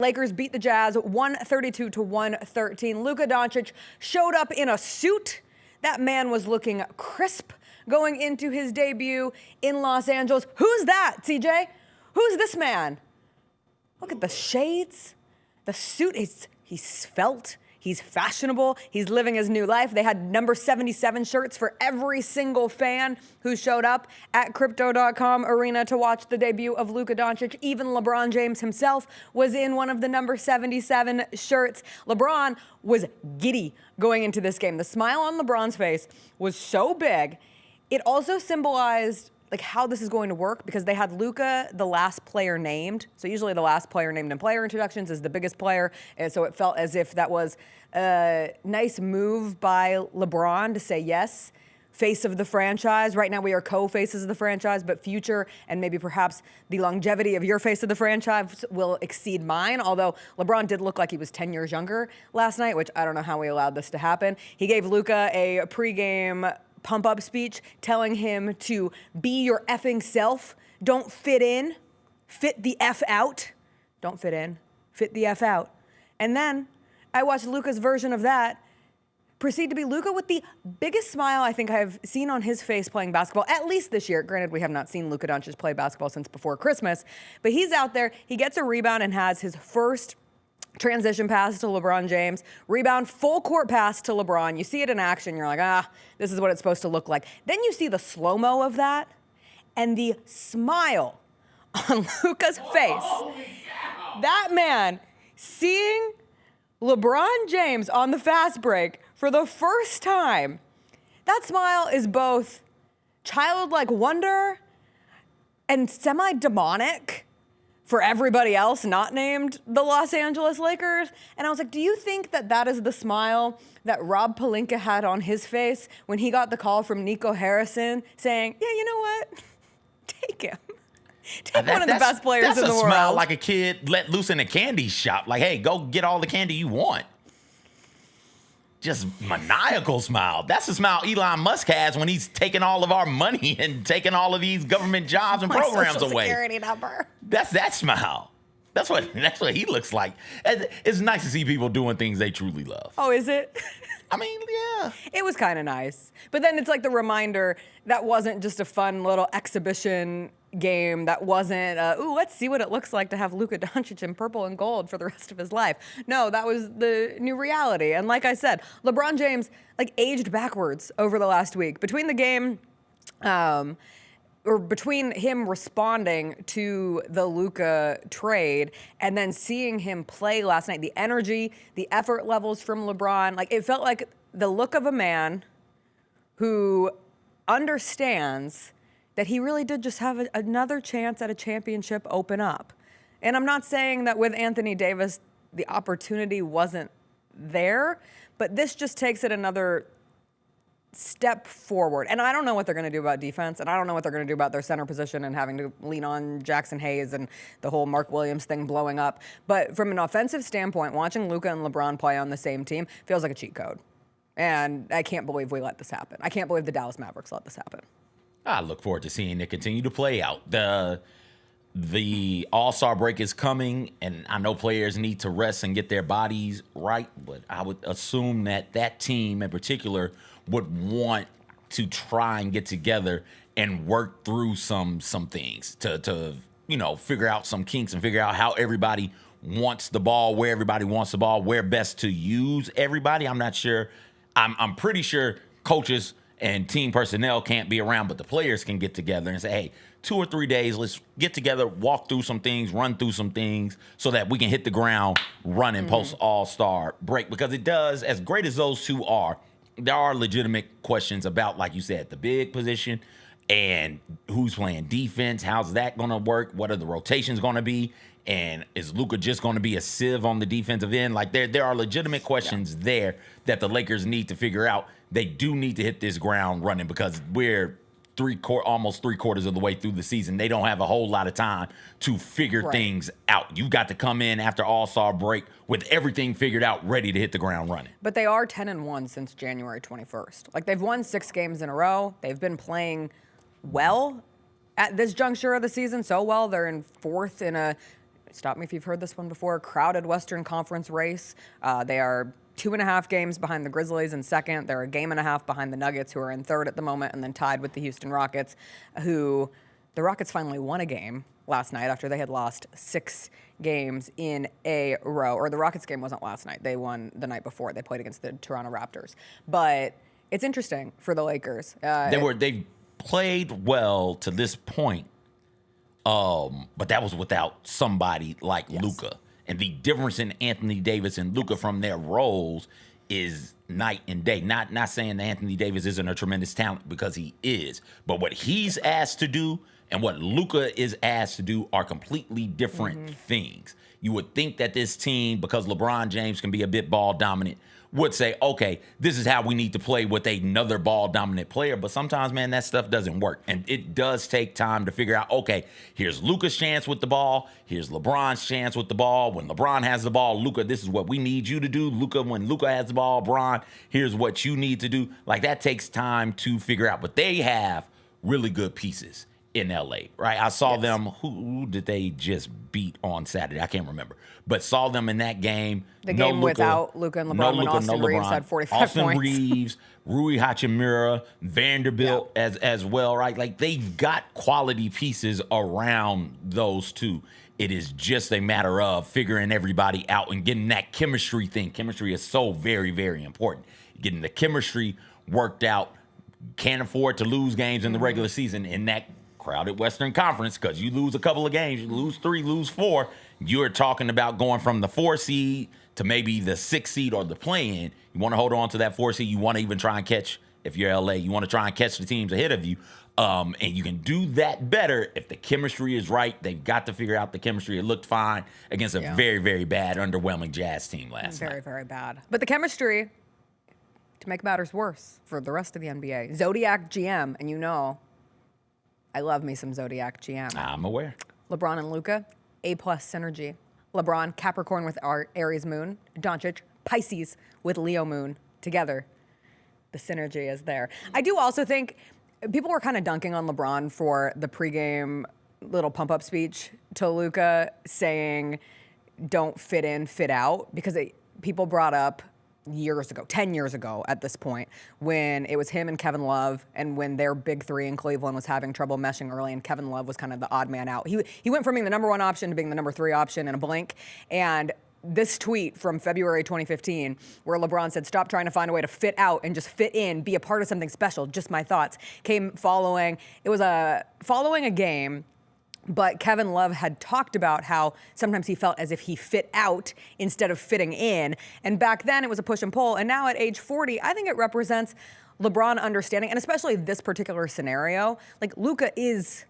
Lakers beat the Jazz 132-113. Luka Doncic showed up in a suit. That man was looking crisp going into his debut in Los Angeles. Who's that, CJ? Who's this man? Look at the shades. The suit, he's svelte. He's fashionable. He's living his new life. They had number 77 shirts for every single fan who showed up at Crypto.com Arena to watch the debut of Luka Doncic. Even LeBron James himself was in one of the number 77 shirts. LeBron was giddy going into this game. The smile on LeBron's face was so big. It also symbolized like how this is going to work because they had Luka, the last player named. So usually the last player named in player introductions is the biggest player. And so it felt as if that was a nice move by LeBron to say, yes, face of the franchise. Right now we are co-faces of the franchise, but future and maybe perhaps the longevity of your face of the franchise will exceed mine. Although LeBron did look like he was 10 years younger last night, which I don't know how we allowed this to happen. He gave Luka a pregame pump-up speech telling him to be your effing self. Don't fit in. Fit the F out. Don't fit in. Fit the F out. And then I watched Luka's version of that proceed to be Luka with the biggest smile I think I've seen on his face playing basketball, at least this year. Granted, we have not seen Luka Doncic play basketball since before Christmas, but he's out there. He gets a rebound and has his first transition pass to LeBron James, rebound, full court pass to LeBron. You see it in action. You're like, this is what it's supposed to look like. Then you see the slow-mo of that and the smile on Luka's face. That man seeing LeBron James on the fast break for the first time, that smile is both childlike wonder and semi-demonic for everybody else not named the Los Angeles Lakers. And I was like, do you think that that is the smile that Rob Pelinka had on his face when he got the call from Nico Harrison saying, yeah, you know what? Take him. Take one of the best players in the world. That's a smile like a kid let loose in a candy shop. Like, hey, go get all the candy you want. Just maniacal smile. That's the smile Elon Musk has when he's taking all of our money and taking all of these government jobs and programs Social away. Security number. That's that smile. That's what he looks like. It's nice to see people doing things they truly love. Oh, is it? I mean, yeah. It was kind of nice. But then it's like the reminder that wasn't just a fun little exhibition game. That wasn't, let's see what it looks like to have Luka Doncic in purple and gold for the rest of his life. No, that was the new reality. And like I said, LeBron James like aged backwards over the last week. Between the game, or between him responding to the Luka trade and then seeing him play last night, the energy, the effort levels from LeBron, like it felt like the look of a man who understands that he really did just have another chance at a championship open up. And I'm not saying that with Anthony Davis, the opportunity wasn't there, but this just takes it another step forward. And I don't know what they're going to do about defense, and I don't know what they're going to do about their center position and having to lean on Jackson Hayes and the whole Mark Williams thing blowing up. But from an offensive standpoint, watching Luka and LeBron play on the same team feels like a cheat code. And I can't believe we let this happen. I can't believe the Dallas Mavericks let this happen. I look forward to seeing it continue to play out. The All-Star break is coming, and I know players need to rest and get their bodies right, but I would assume that that team in particular would want to try and get together and work through some things to figure out some kinks and figure out how everybody wants the ball, where everybody wants the ball, where best to use everybody. I'm not sure. I'm pretty sure coaches and team personnel can't be around, but the players can get together and say, hey, 2 or 3 days, let's get together, walk through some things, run through some things so that we can hit the ground running post All-Star break. Because it does, as great as those two are, there are legitimate questions about, like you said, the big position and who's playing defense. How's that going to work? What are the rotations going to be? And is Luka just going to be a sieve on the defensive end? Like there are legitimate questions there that the Lakers need to figure out. They do need to hit this ground running because we're almost 3/4 of the way through the season. They don't have a whole lot of time to figure things out. You've got to come in after All-Star break with everything figured out, ready to hit the ground running. But they are 10-1 since January 21st. Like they've won 6 games in a row. They've been playing well at this juncture of the season, so well they're in 4th in a stop me if you've heard this one before, crowded Western Conference race. They are 2.5 games behind the Grizzlies in second. They're a game and a half behind the Nuggets, who are in third at the moment, and then tied with the Houston Rockets, who the Rockets finally won a game last night after they had lost 6 games in a row. Or the Rockets game wasn't last night. They won the night before. They played against the Toronto Raptors. But it's interesting for the Lakers. They've played well to this point, but that was without somebody like Luka. And the difference in Anthony Davis and Luka from their roles is night and day. Not saying that Anthony Davis isn't a tremendous talent, because he is. But what he's asked to do and what Luka is asked to do are completely different things. You would think that this team, because LeBron James can be a bit ball dominant, would say, okay, this is how we need to play with another ball-dominant player. But sometimes, man, that stuff doesn't work. And it does take time to figure out, okay, here's Luka's chance with the ball. Here's LeBron's chance with the ball. When LeBron has the ball, Luka, this is what we need you to do. Luka, when Luka has the ball, Bron, here's what you need to do. Like, that takes time to figure out. But they have really good pieces in LA, right? I saw them. Who did they just beat on Saturday? I can't remember, but saw them in that game. The game without Luka and LeBron, when Austin Reeves had 45 Austin points. Reeves, Rui Hachimura, Vanderbilt as well, right? Like, they've got quality pieces around those two. It is just a matter of figuring everybody out and getting that chemistry thing. Chemistry is so very, very important. Getting the chemistry worked out. Can't afford to lose games in the regular season in that crowded Western Conference, because you lose a couple of games, you lose 3, lose 4, you're talking about going from the 4 seed to maybe the 6 seed or the play-in. You want to hold on to that 4 seed. You want to even try and catch, if you're LA, you want to try and catch the teams ahead of you. And you can do that better if the chemistry is right. They've got to figure out the chemistry. It looked fine against a very, very bad, underwhelming Jazz team last night. Very, very bad. But the chemistry, to make matters worse for the rest of the NBA, Zodiac GM, and you know, I love me some Zodiac GM. I'm aware. LeBron and Luka, A+ synergy. LeBron, Capricorn with Aries moon. Doncic, Pisces with Leo moon. Together, the synergy is there. I do also think people were kind of dunking on LeBron for the pregame little pump-up speech to Luka, saying, don't fit in, fit out, because people brought up years ago, 10 years ago at this point, when it was him and Kevin Love, and when their big three in Cleveland was having trouble meshing early, and Kevin Love was kind of the odd man out. He went from being the number 1 option to being the number 3 option in a blink. And this tweet from February 2015, where LeBron said, stop trying to find a way to fit out and just fit in, be a part of something special, just my thoughts, came following a game. But Kevin Love had talked about how sometimes he felt as if he fit out instead of fitting in. And back then it was a push and pull. And now at age 40, I think it represents LeBron understanding, and especially this particular scenario, like Luka is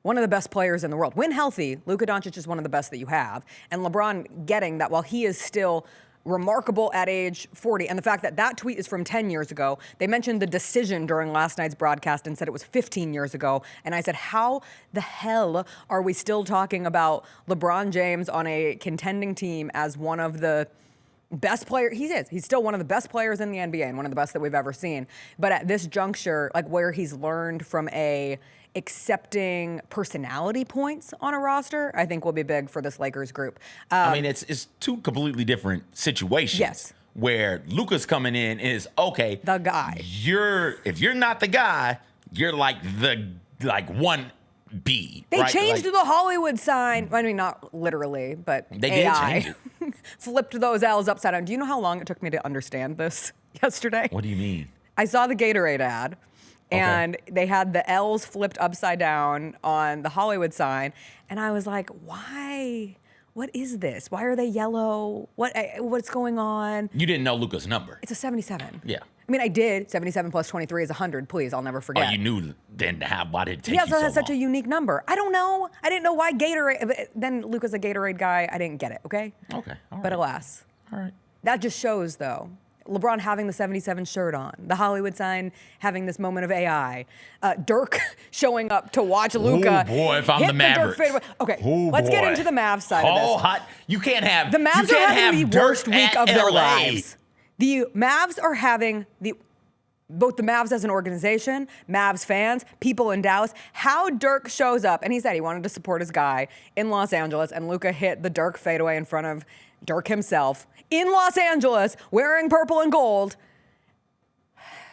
one of the best players in the world. When healthy, Luka Doncic is one of the best that you have. And LeBron getting that while he is still remarkable at age 40. And the fact that that tweet is from 10 years ago. They mentioned the decision during last night's broadcast and said it was 15 years ago. And I said, how the hell are we still talking about LeBron James on a contending team as one of the best players? He is. He's still one of the best players in the NBA and one of the best that we've ever seen. But at this juncture, like where he's learned from accepting personality points on a roster, I think will be big for this Lakers group. I mean, it's two completely different situations. Yes. Where Luka's coming in is, okay, the guy. If you're not the guy, you're like 1B. They right? changed the Hollywood sign. I mean, not literally, but they AI did change it. flipped those L's upside down. Do you know how long it took me to understand this yesterday? What do you mean? I saw the Gatorade ad. And they had the L's flipped upside down on the Hollywood sign. And I was like, why? What is this? Why are they yellow? What's going on? You didn't know Luka's number. It's a 77. Yeah. I mean, I did. 77 plus 23 is 100. Please, I'll never forget. Oh, you knew then why did it take He also you so has such a long? unique number. I don't know. I didn't know why Gatorade. Then Luka's a Gatorade guy. I didn't get it, okay? Okay. All right. But alas. All right. That just shows, though, LeBron having the 77 shirt on, the Hollywood sign having this moment of AI, Dirk showing up to watch Luka. Oh boy, if I'm the Mavericks. Okay, let's get into the Mavs side of this. Hot. You can't have The Mavs are having the worst week of their LA. lives. The Mavs are having the both the Mavs as an organization, Mavs fans, people in Dallas, how Dirk shows up. And he said he wanted to support his guy in Los Angeles, and Luka hit the Dirk fadeaway in front of Dirk himself in Los Angeles wearing purple and gold.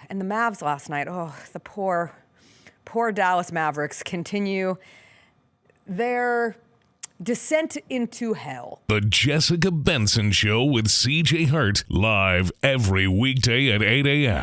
And the Mavs last night, oh, the poor Dallas Mavericks continue their descent into hell. The Jessica Benson Show with CJ Hart, live every weekday at 8 a.m.